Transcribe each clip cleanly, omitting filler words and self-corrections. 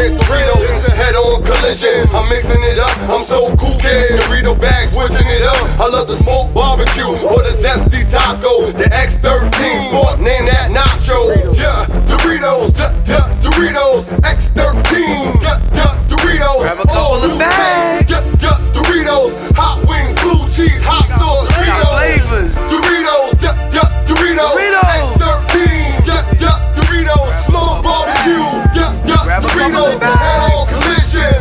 red Doritos, head-on collision. I'm mixing it up, I'm so cool, kid. Dorito bag, switching it up. I love the smoke barbecue or the zesty taco. The X13 sport, name that nacho. Yeah, Doritos, Doritos, X13, Doritos. Grab a couple of bags. Doritos, hot wings, blue cheese, hot sauce, Flavors. Doritos, Doritos, X13, Doritos, smoke barbecue, Grab a couple Doritos, of bags. head-on collision,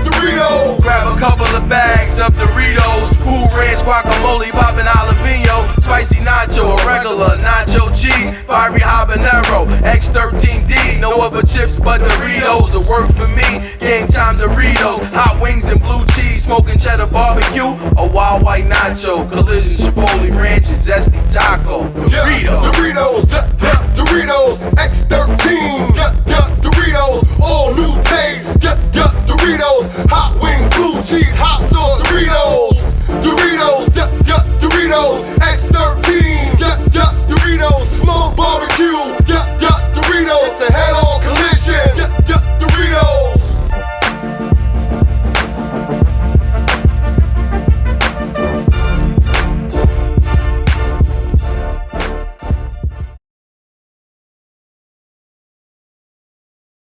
Doritos. Grab a couple of bags of Doritos, Cool Ranch, guacamole, poppin' jalapeno, spicy nacho, a regular nacho cheese, fiery habanero, X13D, no other chips but Doritos. It work for me, game time Doritos, hot wings and blue cheese, smoking cheddar barbecue, a wild white nacho, collision, chipotle ranch, and zesty